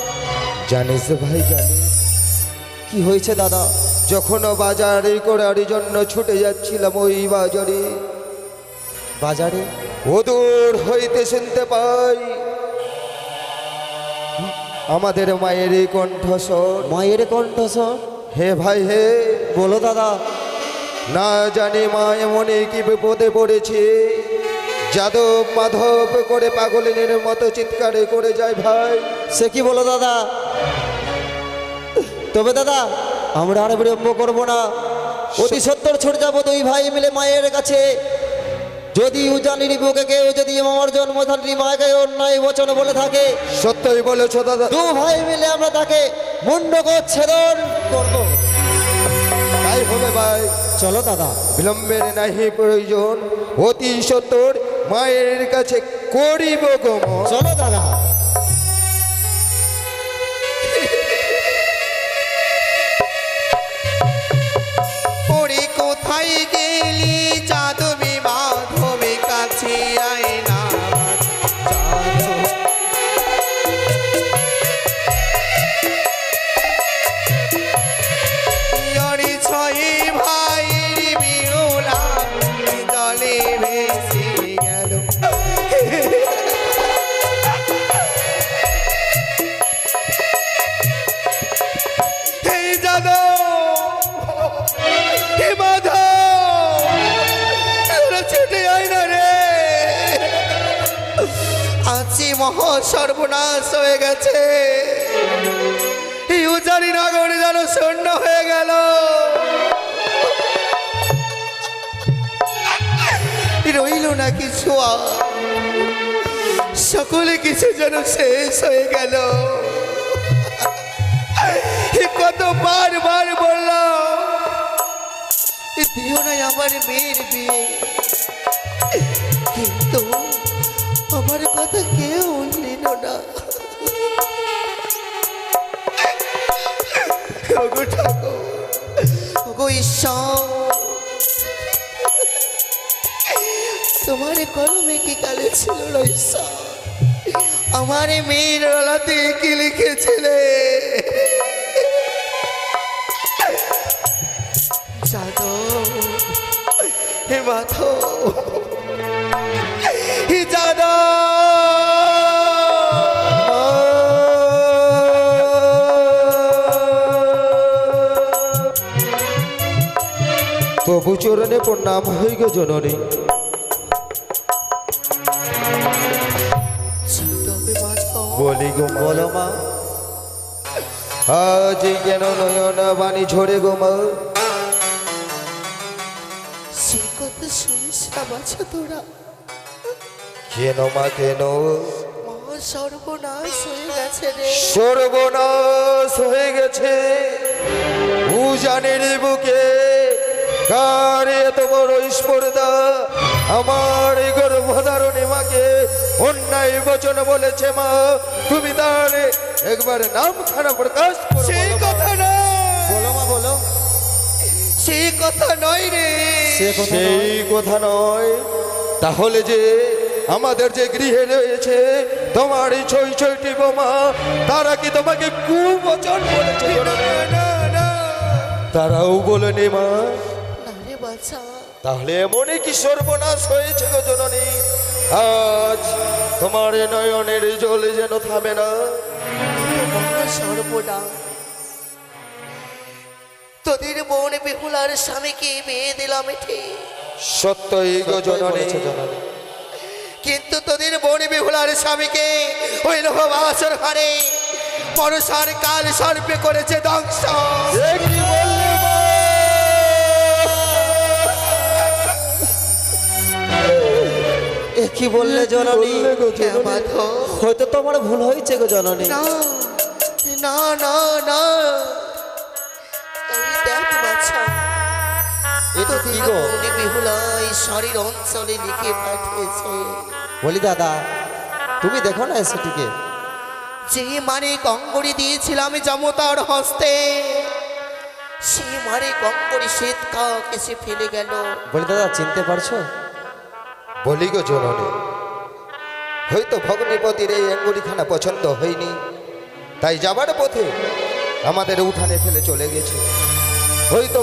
জানিস ভাই জানিস, কি হয়েছে দাদা? যখন বাজারে করার জন্য ছুটে যাচ্ছিলাম ওই বাজারে, বাজারে ওদূর হইতে শুনতে পাই আমাদের মায়ের এই কণ্ঠস্বর। মায়ের কণ্ঠস্বর? হে ভাই হে, বলো দাদা। না জানি মা এমনই কি বিপদে পড়েছে, যাদব মাধব করে পাগলিনের মতো চিৎকারে করে যায় ভাই। সে কি বলো দাদা? তবে দাদা আমরা আর বিলম্ব করবো না, অতি সত্তর ছুটে যাবো দুই ভাই মিলে মায়ের কাছে। যদি উজানির বুকে কেউ যদি আমার জন্মধারী মাকে অন্যায় বচন বলে থাকে, সত্যই বলেছো দাদা। দু ভাই মিলে আমরা তাকে মুন্ডচ্ছেদন করবো। তাই হবে ভাই, চলো দাদা। বিলম্বের নাহি প্রয়োজন, অতি সত্বর মায়ের কাছে করিব গমন। চলো দাদা। ওরে কোথায় গেলি যাদবী মাধবী কাছে আয় না অরে ছয় ভাইয়ের বিরোলা জলে ভেসে গেল। হে যাদব, হে মাধব, এরা ছুটে আয় না রে। আছি মহা সর্বনাশ হয়ে গেছে, এই উজানি নগর যেন শূন্য হয়ে গেল। রইল না কিছু আর, সকলে কিছু যেন শেষ হয়ে গেল। কত বার বললাম দিও নাই আমার মেয়ের বিয়ে, কিন্তু আমার কথা কেউ নিল না। ওগো ঠাকুর, ওগো ঈশ্বর, তোমার কলমে কি কালে ছিল না ঈশ্বর? আমার মেয়ের গলাতে কি লিখেছিলে? যাদব, হে মাধব, হে যাদব। তবু চরণে প্রণাম হই গো জননী। বলি গো বলো মা। আজ কেন নয়ন বাণী ঝরে গো মা? সে কথা শুনিস না বাছা তোরা, কেন মা কেন? মহা সর্বনাশ হয়ে গেছে রে। সর্বনাশ হয়ে গেছে উজানের বুকে। কার এত বড় স্পর্ধা? আমার এই গর্ভধারণী মাকে অন্যায় বচন বলেছে মা, তুমি তার একবার নামখানা প্রকাশ করো। সেই কথা নয়, বলো মা বলো। সেই কথা নয় রে। সেই কথা নয়, তাহলে যে আমাদের যে গৃহে রয়েছে তোমার এই ছয়টি বোমা, তারা কি তোমাকে কুবচন বলেছে? তারাও বলেনি মা? না রে বাছা। তাহলে এমনই কি সর্বনাশ হয়েছে গো জননী? আজ তোমার এ নয়নের জল যেন থামে না। মহা সর্বনাশ, তোদের বোন বেহুলার স্বামীকে বিয়ে দিলাম ঠিক, সত্যই গো জননী। কিন্তু তোদের বোন বেহুলার স্বামীকে ওই লোহবাসর ঘরে পরশার কাল সর্পে করেছে ধ্বংস। এ কি বললে মা? এ কি বললে জননী? বললে গো জননী? মাধব, হয়তো তোমার ভুল হয়েছে গো জননী। না না না না, এই দেখ বাছা, এটা কি গো? বোন বেহুলা ঈশ্বরের অঞ্চলে লিখে পাঠিয়েছে। বলি দাদা, তুমি দেখো না সেটিকে। যে মানে কঙ্গড়ি দিয়েছিলাম জমতার হস্তে, সে মানে কঙ্গড়ি শ্বেত কাক এসে ফেলে গেল। বলি দাদা, চিনতে পারছো? বলি গো জননী, হয়তো ভগ্নিপতির এই আঙ্গুরিখানা পছন্দ হয়নি, তাই যাবার পথে আমাদের উঠানে ফেলে চলে গেছে। হয়তো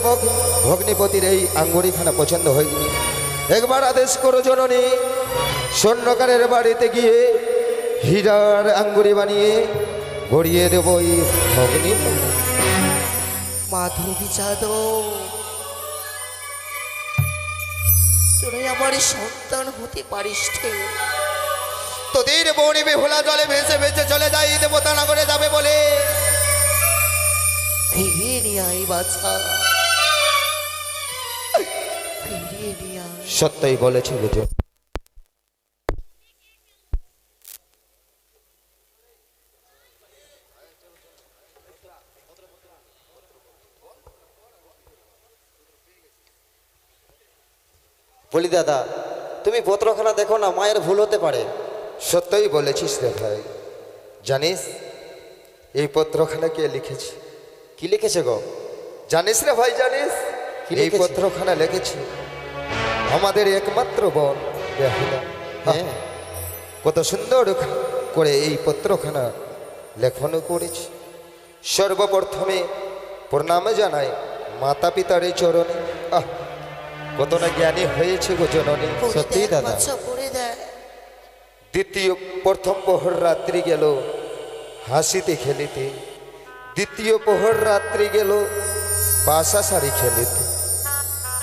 ভগ্নিপতির এই আঙ্গুরিখানা পছন্দ হয়নি। একবার আদেশ করো জননী, স্বর্ণকারের বাড়িতে গিয়ে হীরার আঙ্গুরি বানিয়ে গড়িয়ে দেবো এই ভগ্নি। মাধবী যাদব, তোরা আমার সন্তান হতে পারিস ঠে। তোদের বনে বেহুলা জলে ভেসে ভেসে চলে যাই দেবতা না বাছা ফিরিয়ে নিয়ে আয়। সত্যই বলেছে বুঝো। বলি দাদা, তুমি পত্রখানা দেখো না, মায়ের ভুল হতে পারে। সত্যই বলেছিস রে ভাই। জানিস এই পত্রখানা কে লিখেছে? কি লিখেছে গো? জানিস রে ভাই, জানিস কি এই লিখেছে? পত্রখানা লিখেছে আমাদের একমাত্র বোন বেহুলা। হ্যাঁ, কত সুন্দর করে এই পত্রখানা লেখন করেছে। সর্বপ্রথমে প্রণাম জানাই মাতা পিতার এই চরণে। আহ, কত না জ্ঞানী হয়েছে গো জননী। পড়ে সত্যি দেখ দাদা। বাছা, পড়ে দেখ। প্রথম প্রহর রাত্রি গেল হাসিতে খেলিতে, দ্বিতীয় প্রহর রাত্রি গেল পাশা সারি খেলিতে,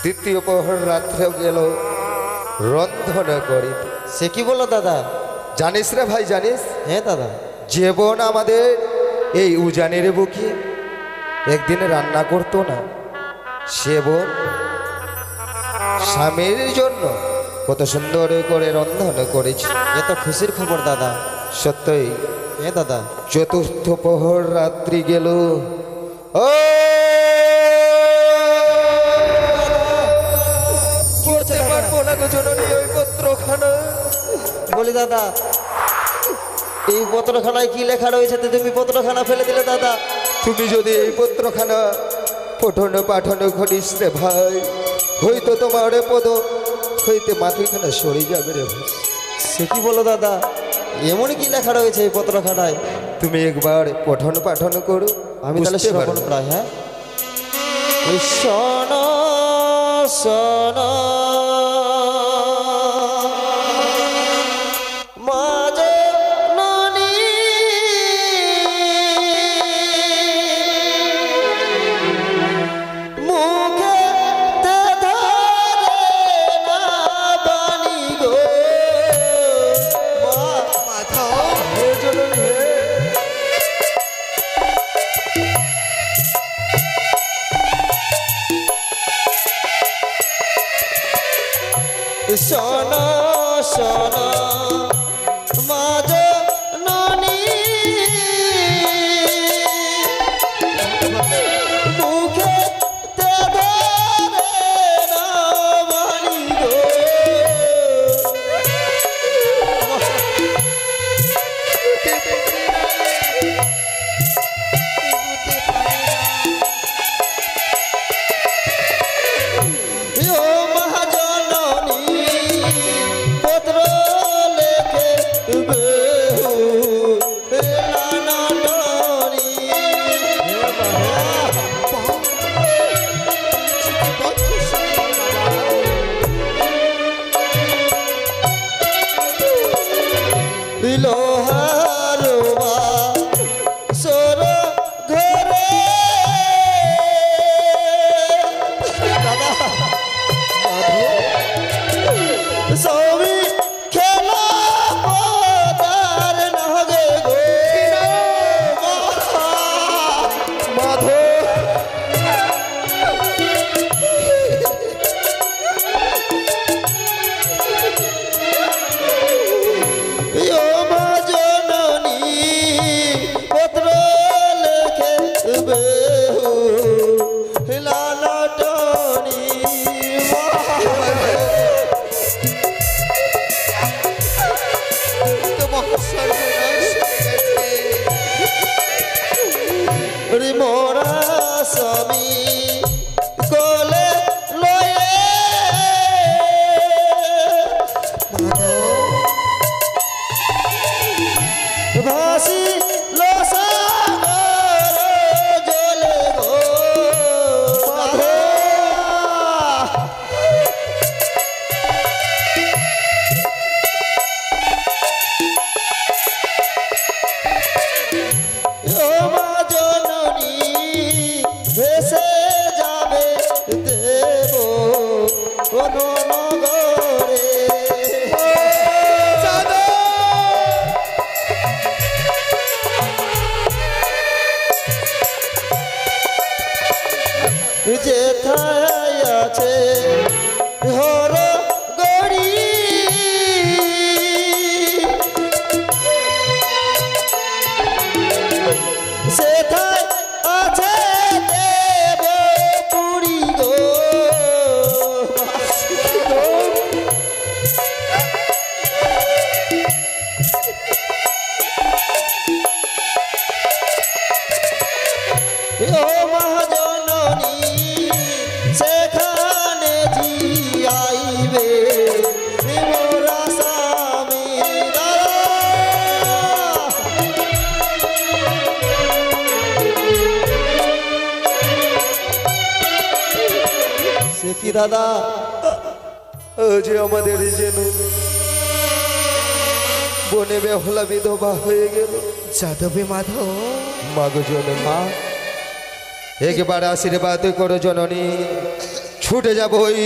তৃতীয় প্রহর রাত্রে গেল রন্ধন করিতে। সে কি বলো দাদা? জানিস রে ভাই, জানিস হ্যাঁ দাদা। যে বোন আমাদের এই উজানের বুকে একদিন রান্না করতো না, সে বোন স্বামীর জন্য কত সুন্দর করে রন্ধন করেছে। এ তো খুশির খবর দাদা। সত্যই। হ্যাঁ দাদা। চতুর্থ প্রহর রাত্রি গেল, ও পড়তে পারবো না গো জননী ওই পত্রখানা। বলি দাদা, এই পত্রখানায় কি লেখা রয়েছে তো তুমি পত্রখানা ফেলে দিলে দাদা? তুমি যদি এই পত্রখানা পঠন পাঠন করিস রে ভাই, হয়তো তোমার পদ হইতে মাটিখানা সরে যাবে রে ভাই। সে কি বলো দাদা? এমনই কি লেখা রয়েছে এই পত্রখানায়? তুমি একবার পঠন পাঠন করো, আমি তাহলে বুঝতে শ্রবণ পারবে। করাই। হ্যাঁ, শোন শোন মা জননী, মুখেতে ধরে না বাণী গো মা। মাথা হে জননী, হে। শোন শোন মা জননী, মুখেতে ধরে না বাণী গো। ও মহাজননী, পত্র লেখে বেহু লালনী। লোহার সর ঘরে দাদা সবই খেলা পদার নগে গো মাধব। ও মা জননী, পত্র লেখে বেহু লালটনি। মোরা স্বামী কোলে লয়ে ভাসি সাগর জলে গো মাধব। ও মা জননী, সেথায় আছে দেব পুরী গো ও মহাজননী সেখানে জিয়াইবে মোরা স্বামী সে কি দাদা আজ আমাদের যেন বনে বেহলা বিধবা হয়ে গেল। যাদবে মাধব মাগো জনমা একবার আশীর্বাদ করো জননী, ছুটে যাব ওই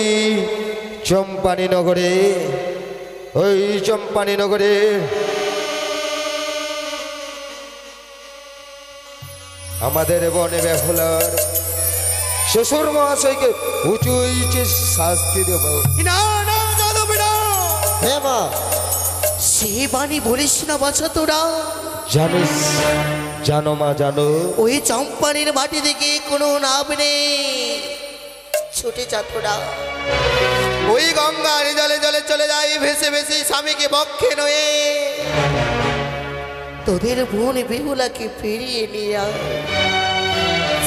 চম্পানি নগরে, ওই চম্পানি নগরে আমাদের বনে বেহুলার শ্বশুর মহাশয়কে উঁচু উঁচু শাস্তি দেব। না না যাদব না, হে মা সে বাণী বলিস না বাছা তোরা। জানিস, জানো মা জানো, ওই চম্পানির মাটি থেকে কোনো নাম নেই, ছুটে যা তোরা। ওই গঙ্গার জলে জলে চলে যাই ভেসে ভেসে স্বামীকে বক্ষে নয়ে, তোদের বোন বেহুলাকে ফিরিয়ে নিয়ে আয়।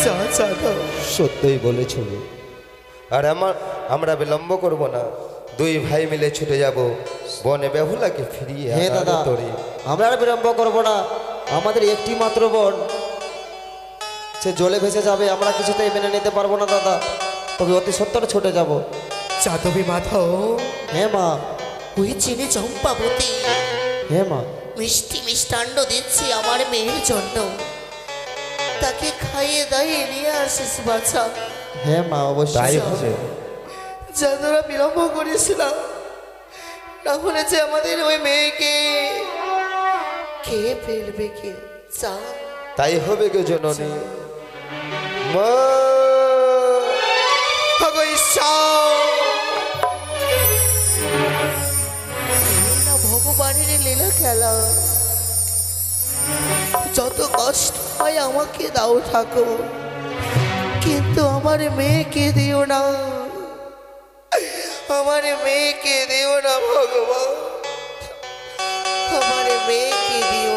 যা যাদব। সত্যই বলেছ। আর আমরা বিলম্ব করব না, দুই ভাই মিলে ছুটে যাব বনে বেহুলাকে ফিরিয়ে হে আনার দাদা তরে। আমরা আর বিলম্ব করবো না, আমাদের একটি মাত্র বোন, সে জলে ভেসে যাবে, আমরা কিছুতেই মেনে নিতে পারবো না দাদা, তবে অতি সত্তর ছুটে যাব। যাদবী মাধব, হে মা, ওই চিনি চম্পাবতী হে মা, মিষ্টি মিষ্টান্ন দিচ্ছি আমার মেয়ের জন্য, তাকে খাইয়ে দাইয়ে নিয়ে আসিস বাছা। হে মা, তাই অবশ্যই হবে। যা তোরা বিলম্ব করেছিলাম, না হলে যে আমাদের ওই মেয়েকে খেয়ে ফেলবে কে। যা তাই হবে গো জননী। মা ভগো ঈশ্বর, এই না ভগবানের লীলা খেলা, যত কষ্ট হয় আমাকে দাও ঠাকুর, কিন্তু আমার মেয়েকে দিও না, আমার মেয়েকে দিও না ভগবান, আমার মেয়েকে দিও